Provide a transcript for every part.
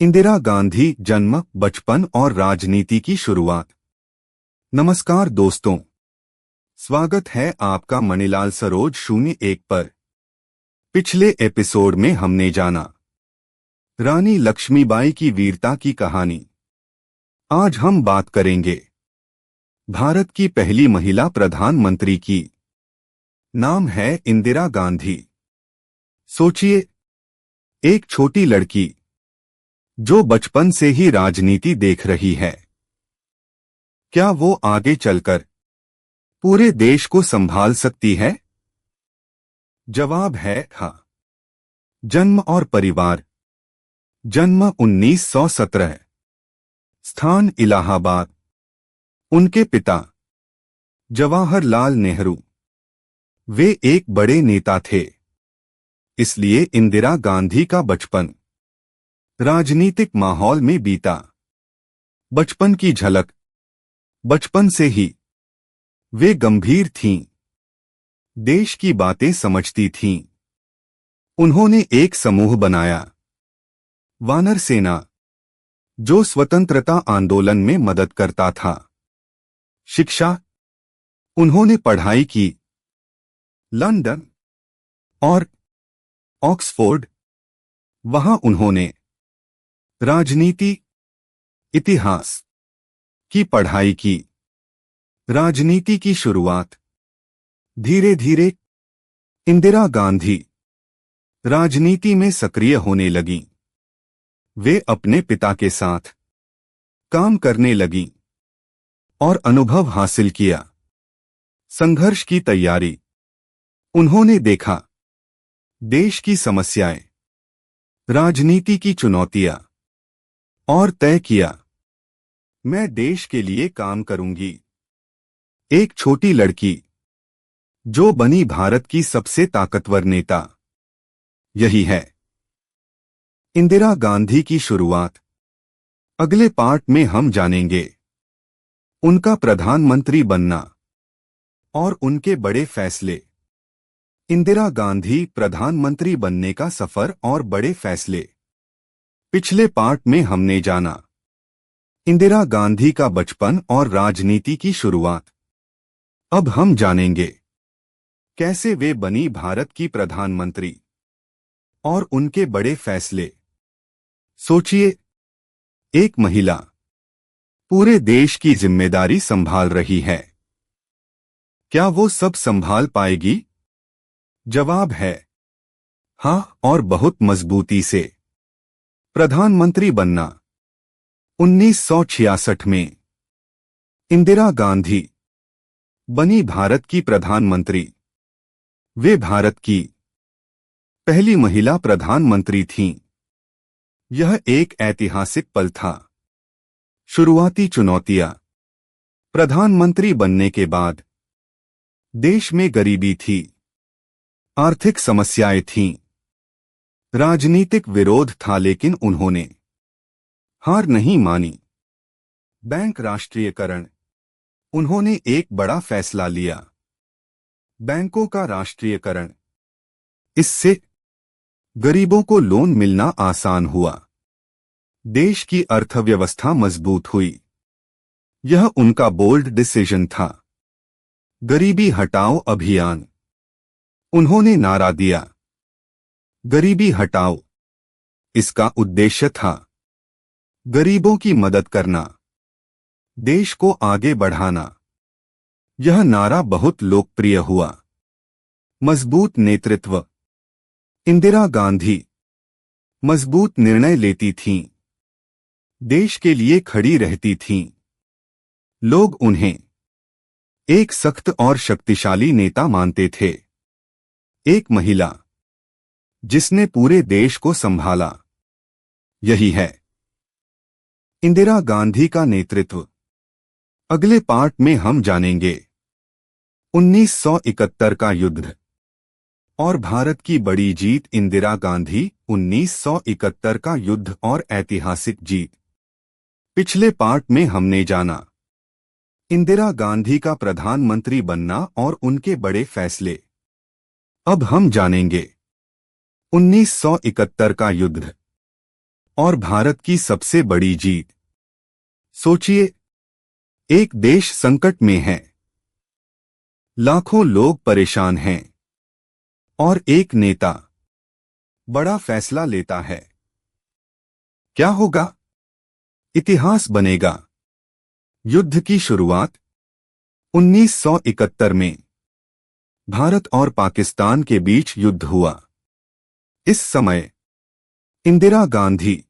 इंदिरा गांधी जन्म, बचपन और राजनीति की शुरुआत। नमस्कार दोस्तों, स्वागत है आपका मणिलाल सरोज 01 पर। पिछले एपिसोड में हमने जाना रानी लक्ष्मीबाई की वीरता की कहानी। आज हम बात करेंगे भारत की पहली महिला प्रधानमंत्री की। नाम है इंदिरा गांधी। सोचिए, एक छोटी लड़की जो बचपन से ही राजनीति देख रही है। क्या वो आगे चलकर पूरे देश को संभाल सकती है? जवाब है हाँ। जन्म और परिवार। जन्म 1917। स्थान इलाहाबाद। उनके पिता जवाहरलाल नेहरू। वे एक बड़े नेता थे, इसलिए इंदिरा गांधी का बचपन राजनीतिक माहौल में बीता। बचपन की झलक। बचपन से ही वे गंभीर थीं, देश की बातें समझती थीं। उन्होंने एक समूह बनाया, वानर सेना, जो स्वतंत्रता आंदोलन में मदद करता था। शिक्षा। उन्होंने पढ़ाई की लंदन और ऑक्सफोर्ड। वहां उन्होंने राजनीति, इतिहास की पढ़ाई की। राजनीति की शुरुआत। धीरे धीरे इंदिरा गांधी राजनीति में सक्रिय होने लगीं। वे अपने पिता के साथ काम करने लगीं और अनुभव हासिल किया। संघर्ष की तैयारी। उन्होंने देखा देश की समस्याएं, राजनीति की चुनौतियां और तय किया, मैं देश के लिए काम करूंगी। एक छोटी लड़की जो बनी भारत की सबसे ताकतवर नेता। यही है इंदिरा गांधी की शुरुआत। अगले पार्ट में हम जानेंगे उनका प्रधानमंत्री बनना और उनके बड़े फैसले। इंदिरा गांधी प्रधानमंत्री बनने का सफर और बड़े फैसले। पिछले पार्ट में हमने जाना इंदिरा गांधी का बचपन और राजनीति की शुरुआत। अब हम जानेंगे कैसे वे बनी भारत की प्रधानमंत्री और उनके बड़े फैसले। सोचिए, एक महिला पूरे देश की जिम्मेदारी संभाल रही है। क्या वो सब संभाल पाएगी? जवाब है हाँ, और बहुत मजबूती से। प्रधानमंत्री बनना। 1966 में इंदिरा गांधी बनी भारत की प्रधानमंत्री। वे भारत की पहली महिला प्रधानमंत्री थीं। यह एक ऐतिहासिक पल था। शुरुआती चुनौतियां। प्रधानमंत्री बनने के बाद देश में गरीबी थी, आर्थिक समस्याएं थीं, राजनीतिक विरोध था, लेकिन उन्होंने हार नहीं मानी। बैंक राष्ट्रीयकरण। उन्होंने एक बड़ा फैसला लिया, बैंकों का राष्ट्रीयकरण। इससे गरीबों को लोन मिलना आसान हुआ, देश की अर्थव्यवस्था मजबूत हुई। यह उनका बोल्ड डिसीजन था। गरीबी हटाओ अभियान। उन्होंने नारा दिया, गरीबी हटाओ। इसका उद्देश्य था गरीबों की मदद करना, देश को आगे बढ़ाना। यह नारा बहुत लोकप्रिय हुआ। मजबूत नेतृत्व। इंदिरा गांधी मजबूत निर्णय लेती थीं, देश के लिए खड़ी रहती थीं। लोग उन्हें एक सख्त और शक्तिशाली नेता मानते थे। एक महिला जिसने पूरे देश को संभाला। यही है इंदिरा गांधी का नेतृत्व। अगले पार्ट में हम जानेंगे 1971 का युद्ध और भारत की बड़ी जीत। इंदिरा गांधी 1971 का युद्ध और ऐतिहासिक जीत। पिछले पार्ट में हमने जाना इंदिरा गांधी का प्रधानमंत्री बनना और उनके बड़े फैसले। अब हम जानेंगे 1971 का युद्ध और भारत की सबसे बड़ी जीत। सोचिए, एक देश संकट में है, लाखों लोग परेशान हैं, और एक नेता बड़ा फैसला लेता है। क्या होगा? इतिहास बनेगा। युद्ध की शुरुआत 1971 में भारत और पाकिस्तान के बीच युद्ध हुआ। इस समय इंदिरा गांधी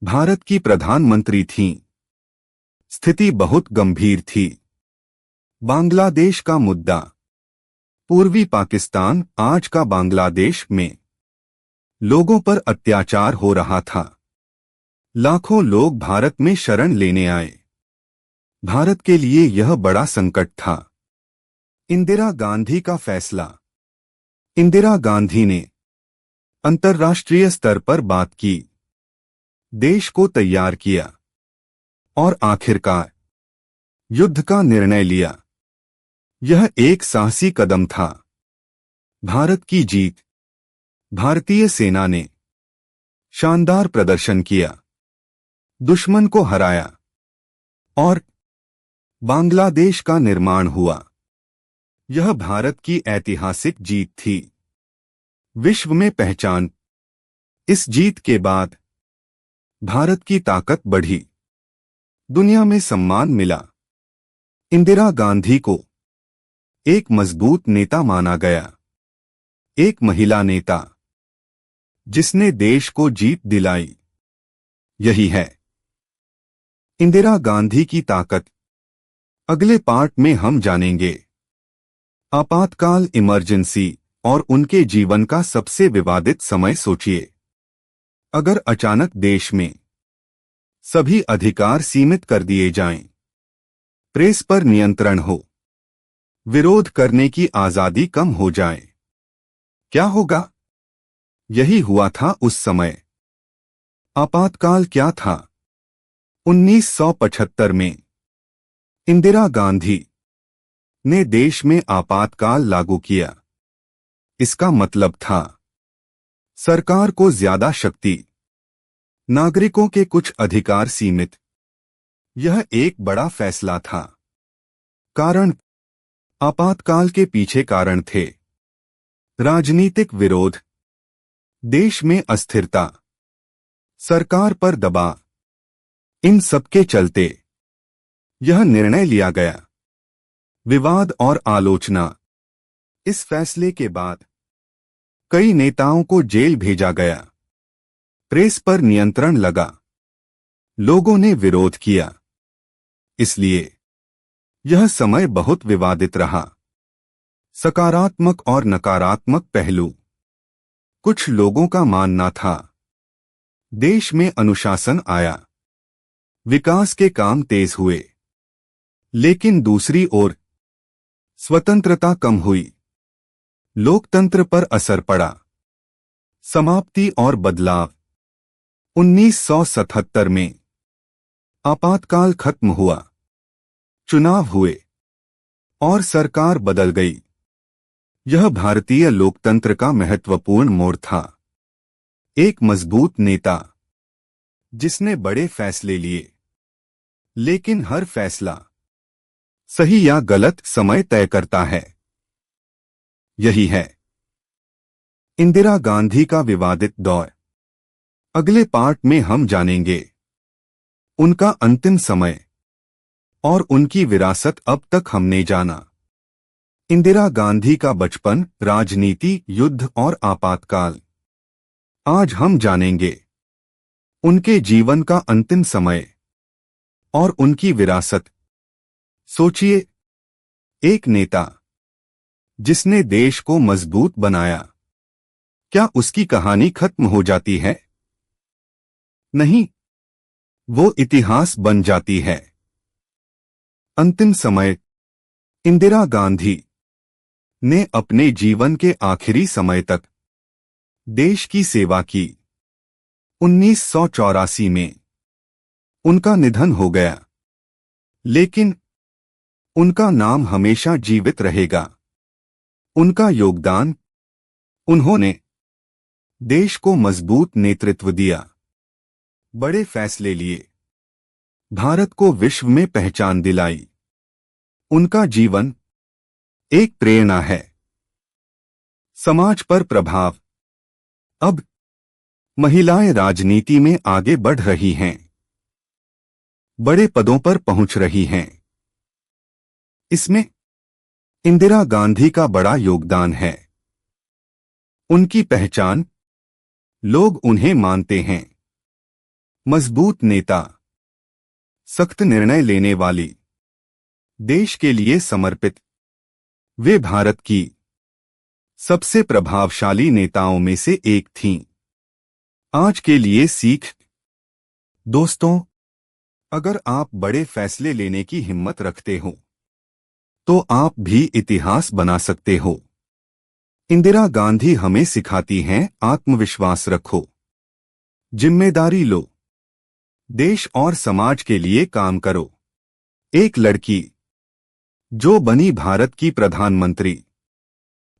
भारत की प्रधानमंत्री थीं। स्थिति बहुत गंभीर थी। बांग्लादेश का मुद्दा, पूर्वी पाकिस्तान आज का बांग्लादेश में लोगों पर अत्याचार हो रहा था। लाखों लोग भारत में शरण लेने आए। भारत के लिए यह बड़ा संकट था। इंदिरा गांधी का फैसला। इंदिरा गांधी ने अंतर्राष्ट्रीय स्तर पर बात की, देश को तैयार किया और आखिरकार युद्ध का निर्णय लिया। यह एक साहसी कदम था। भारत की जीत। भारतीय सेना ने शानदार प्रदर्शन किया, दुश्मन को हराया और बांग्लादेश का निर्माण हुआ। यह भारत की ऐतिहासिक जीत थी, विश्व में पहचान। इस जीत के बाद भारत की ताकत बढ़ी, दुनिया में सम्मान मिला। इंदिरा गांधी को एक मजबूत नेता माना गया, एक महिला नेता जिसने देश को जीत दिलाई। यही है इंदिरा गांधी की ताकत। अगले पार्ट में हम जानेंगे आपातकाल, इमरजेंसी और उनके जीवन का सबसे विवादित समय। सोचिए, अगर अचानक देश में सभी अधिकार सीमित कर दिए जाएं, प्रेस पर नियंत्रण हो, विरोध करने की आजादी कम हो जाए, क्या होगा? यही हुआ था उस समय। आपातकाल क्या था? 1975 में इंदिरा गांधी ने देश में आपातकाल लागू किया। इसका मतलब था सरकार को ज्यादा शक्ति, नागरिकों के कुछ अधिकार सीमित। यह एक बड़ा फैसला था। कारण, आपातकाल के पीछे कारण थे राजनीतिक विरोध, देश में अस्थिरता, सरकार पर दबाव। इन सबके चलते यह निर्णय लिया गया। विवाद और आलोचना। इस फैसले के बाद कई नेताओं को जेल भेजा गया, प्रेस पर नियंत्रण लगा, लोगों ने विरोध किया। इसलिए यह समय बहुत विवादित रहा। सकारात्मक और नकारात्मक पहलू। कुछ लोगों का मानना था देश में अनुशासन आया, विकास के काम तेज हुए। लेकिन दूसरी ओर स्वतंत्रता कम हुई, लोकतंत्र पर असर पड़ा। समाप्ति और बदलाव। 1977 में आपातकाल खत्म हुआ, चुनाव हुए और सरकार बदल गई। यह भारतीय लोकतंत्र का महत्वपूर्ण मोड़ था। एक मजबूत नेता जिसने बड़े फैसले लिए, लेकिन हर फैसला सही या गलत समय तय करता है। यही है इंदिरा गांधी का विवादित दौर। अगले पार्ट में हम जानेंगे उनका अंतिम समय और उनकी विरासत। अब तक हमने जाना इंदिरा गांधी का बचपन, राजनीति, युद्ध और आपातकाल। आज हम जानेंगे उनके जीवन का अंतिम समय और उनकी विरासत। सोचिए, एक नेता जिसने देश को मजबूत बनाया, क्या उसकी कहानी खत्म हो जाती है? नहीं, वो इतिहास बन जाती है। अंतिम समय। इंदिरा गांधी ने अपने जीवन के आखिरी समय तक देश की सेवा की। 1984 में उनका निधन हो गया, लेकिन उनका नाम हमेशा जीवित रहेगा। उनका योगदान। उन्होंने देश को मजबूत नेतृत्व दिया, बड़े फैसले लिए, भारत को विश्व में पहचान दिलाई। उनका जीवन एक प्रेरणा है। समाज पर प्रभाव। अब महिलाएं राजनीति में आगे बढ़ रही हैं, बड़े पदों पर पहुंच रही हैं। इसमें इंदिरा गांधी का बड़ा योगदान है। उनकी पहचान, लोग उन्हें मानते हैं मजबूत नेता, सख्त निर्णय लेने वाली, देश के लिए समर्पित। वे भारत की सबसे प्रभावशाली नेताओं में से एक थीं। आज के लिए सीख। दोस्तों, अगर आप बड़े फैसले लेने की हिम्मत रखते हो तो आप भी इतिहास बना सकते हो। इंदिरा गांधी हमें सिखाती हैं, आत्मविश्वास रखो, जिम्मेदारी लो, देश और समाज के लिए काम करो। एक लड़की जो बनी भारत की प्रधानमंत्री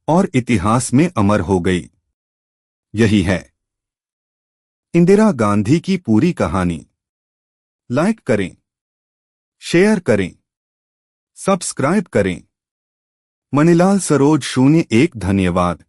और इतिहास में अमर हो गई। यही है इंदिरा गांधी की पूरी कहानी। लाइक करें, शेयर करें, सब्सक्राइब करें। मणिलाल सरोज 01। धन्यवाद।